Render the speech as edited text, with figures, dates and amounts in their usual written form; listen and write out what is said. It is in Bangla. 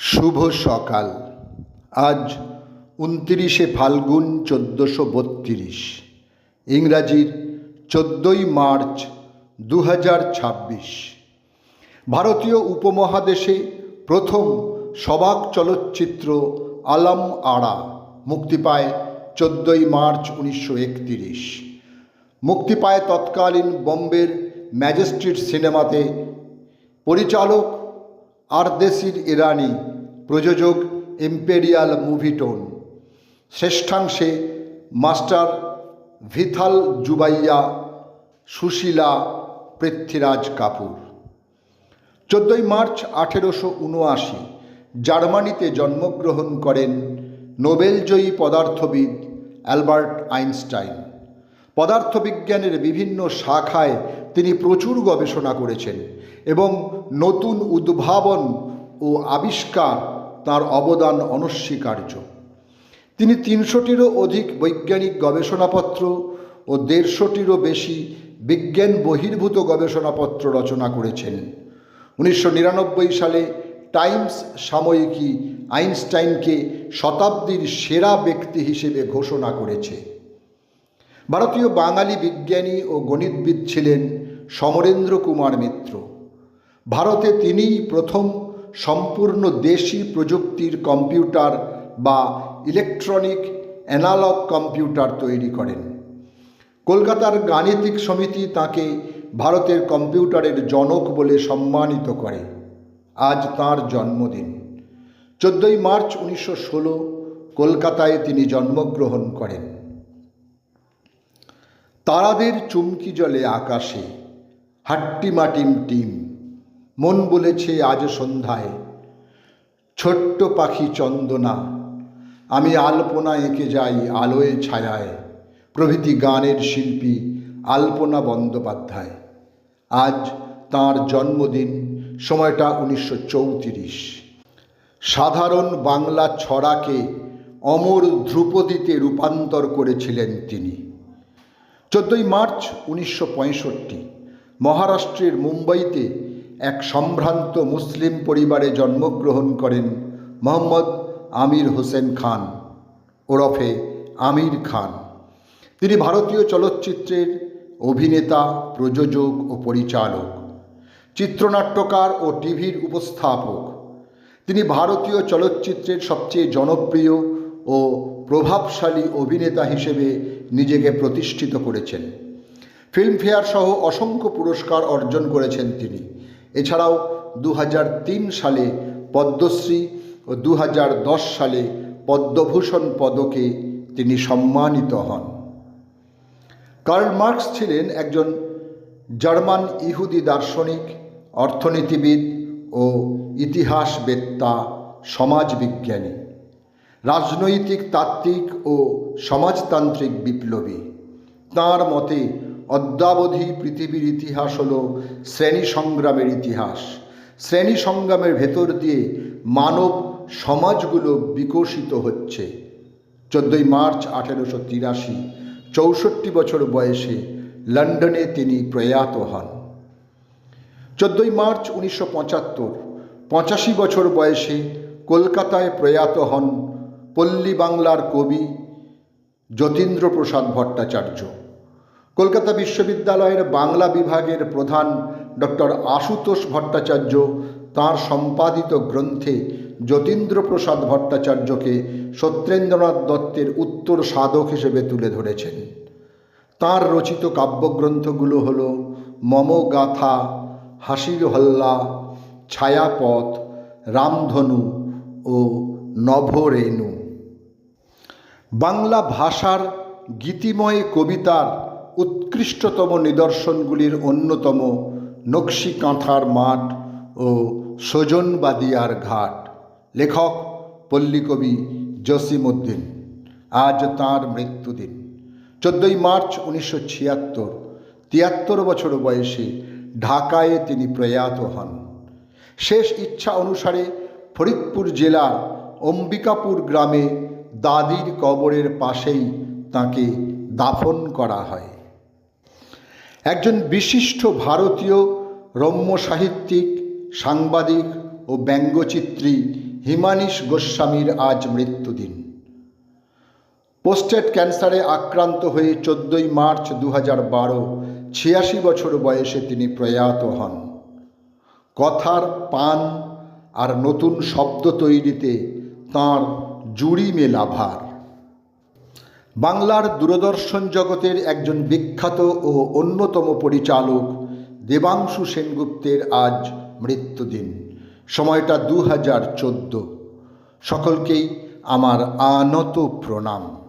শুভ সকাল। আজ 29শে ফাল্গুন 1432, ইংরাজির 14ই মার্চ 2026। ভারতীয় উপমহাদেশে প্রথম সবাক চলচ্চিত্র আলম আরা মুক্তি পায় 14ই মার্চ 1931। মুক্তি পায় তৎকালীন বোম্বের ম্যাজেস্টিক সিনেমাতে। পরিচালক আরদেশির ইরানি, প্রযোজক ইম্পেরিয়াল মুভিটোন। শ্রেষ্ঠাংশে মাস্টার ভিথাল জুবাইয়া, সুশীলা, পৃথ্বীরাজ কাপুর। 14ই মার্চ 1879 জার্মানিতে জন্মগ্রহণ করেন নোবেলজয়ী পদার্থবিদ অ্যালবার্ট আইনস্টাইন। পদার্থবিজ্ঞানের বিভিন্ন শাখায় তিনি প্রচুর গবেষণা করেছেন এবং নতুন উদ্ভাবন ও আবিষ্কার তাঁর অবদান অনস্বীকার্য। তিনি 300টিরও অধিক বৈজ্ঞানিক গবেষণাপত্র ও 150টিরও বেশি বিজ্ঞান বহির্ভূত গবেষণাপত্র রচনা করেছেন। 1999 সালে টাইমস সাময়িকী আইনস্টাইনকে শতাব্দীর সেরা ব্যক্তি হিসেবে ঘোষণা করেছে। ভারতীয় বাঙালি বিজ্ঞানী ও গণিতবিদ ছিলেন সমরেন্দ্র কুমার মিত্র। ভারতে তিনিই প্রথম সম্পূর্ণ দেশি প্রযুক্তির কম্পিউটার বা ইলেকট্রনিক অ্যানালগ কম্পিউটার তৈরি করেন। কলকাতার গাণিতিক সমিতি তাঁকে ভারতের কম্পিউটারের জনক বলে সম্মানিত করে। আজ তাঁর জন্মদিন। 14ই মার্চ 1916 কলকাতায় তিনি জন্মগ্রহণ করেন। তারাদের চুমকি জলে আকাশে হাট্টিমাটিম টিম, মন বলেছে আজ সন্ধ্যায়, ছোট্ট পাখি চন্দনা, আমি আলপনা এঁকে যাই আলোয় ছায়ায়, প্রভৃতি গানের শিল্পী আলপনা বন্দ্যোপাধ্যায়। আজ তাঁর জন্মদিন। সময়টা 1934। সাধারণ বাংলা ছড়াকে অমর ধ্রুপদীতে রূপান্তর করেছিলেন তিনি। 14ই মার্চ 1965 মহারাষ্ট্রের মুম্বাইতে এক সম্ভ্রান্ত মুসলিম পরিবারে জন্মগ্রহণ করেন মোহাম্মদ আমির হোসেন খান ওরফে আমির খান। তিনি ভারতীয় চলচ্চিত্রের অভিনেতা, প্রযোজক ও পরিচালক, চিত্রনাট্যকার ও টিভির উপস্থাপক। তিনি ভারতীয় চলচ্চিত্রের সবচেয়ে জনপ্রিয় ও প্রভাবশালী অভিনেতা হিসেবে নিজেকে প্রতিষ্ঠিত করেছেন। ফিল্মফেয়ার সহ অসংখ্য পুরস্কার অর্জন করেছেন তিনি। এছাড়াও 2003 সালে পদ্মশ্রী ও 2010 সালে পদ্মভূষণ পদকে তিনি সম্মানিত হন। কার্ল মার্কস ছিলেন একজন জার্মান ইহুদি দার্শনিক, অর্থনীতিবিদ ও ইতিহাসবেত্তা, সমাজবিজ্ঞানী, রাজনৈতিক তাত্ত্বিক ও সমাজতান্ত্রিক বিপ্লবী। তাঁর মতে অদ্যাবধি পৃথিবীর ইতিহাস হল শ্রেণী সংগ্রামের ইতিহাস। শ্রেণী সংগ্রামের ভেতর দিয়ে মানব সমাজগুলো বিকশিত হচ্ছে। 14ই মার্চ 1883 64 বছর বয়সে লন্ডনে তিনি প্রয়াত হন। 14ই মার্চ 1975 85 বছর বয়সে কলকাতায় প্রয়াত হন পল্লী বাংলার কবি যতীন্দ্রপ্রসাদ ভট্টাচার্য। কলকাতা বিশ্ববিদ্যালয়ের বাংলা বিভাগের প্রধান ডক্টর আশুতোষ ভট্টাচার্য তাঁর সম্পাদিত গ্রন্থে যতীন্দ্রপ্রসাদ ভট্টাচার্যকে সত্যেন্দ্রনাথ দত্তের উত্তর সাধক হিসেবে তুলে ধরেছেন। তাঁর রচিত কাব্যগ্রন্থগুলো হল মমগাথা, হাসির হল্লা, ছায়াপথ, রামধনু ও নভরেণু। বাংলা ভাষার গীতিময় কবিতার উৎকৃষ্টতম নিদর্শনগুলির অন্যতম নকশি কাঁথার মাঠ ও সজনবাদিয়ার ঘাট। লেখক পল্লীকবি জসিমউদ্দিন। আজ তাঁর মৃত্যুদিন। 14ই মার্চ 1976 73 বছর বয়সে ঢাকায় তিনি প্রয়াত হন। শেষ ইচ্ছা অনুসারে ফরিদপুর জেলার অম্বিকাপুর গ্রামে দাদির কবরের পাশেই তাঁকে দাফন করা হয়। একজন বিশিষ্ট ভারতীয় রম্য সাহিত্যিক, সাংবাদিক ও ব্যঙ্গচিত্রী হিমানীশ গোস্বামীর আজ মৃত্যুদিন। প্রোস্টেট ক্যান্সারে আক্রান্ত হয়ে 14ই মার্চ 2012 86 বছর বয়সে তিনি প্রয়াত হন। কথার পান আর নতুন শব্দ তৈরিতে তাঁর জুড়ি মেলা ভার। বাংলার দূরদর্শন জগতের একজন বিখ্যাত ও অন্যতম পরিচালক দেবাংশু সেনগুপ্তের আজ মৃত্যুদিন। সময়টা 2014। সকলকেই আমার আনত প্রণাম।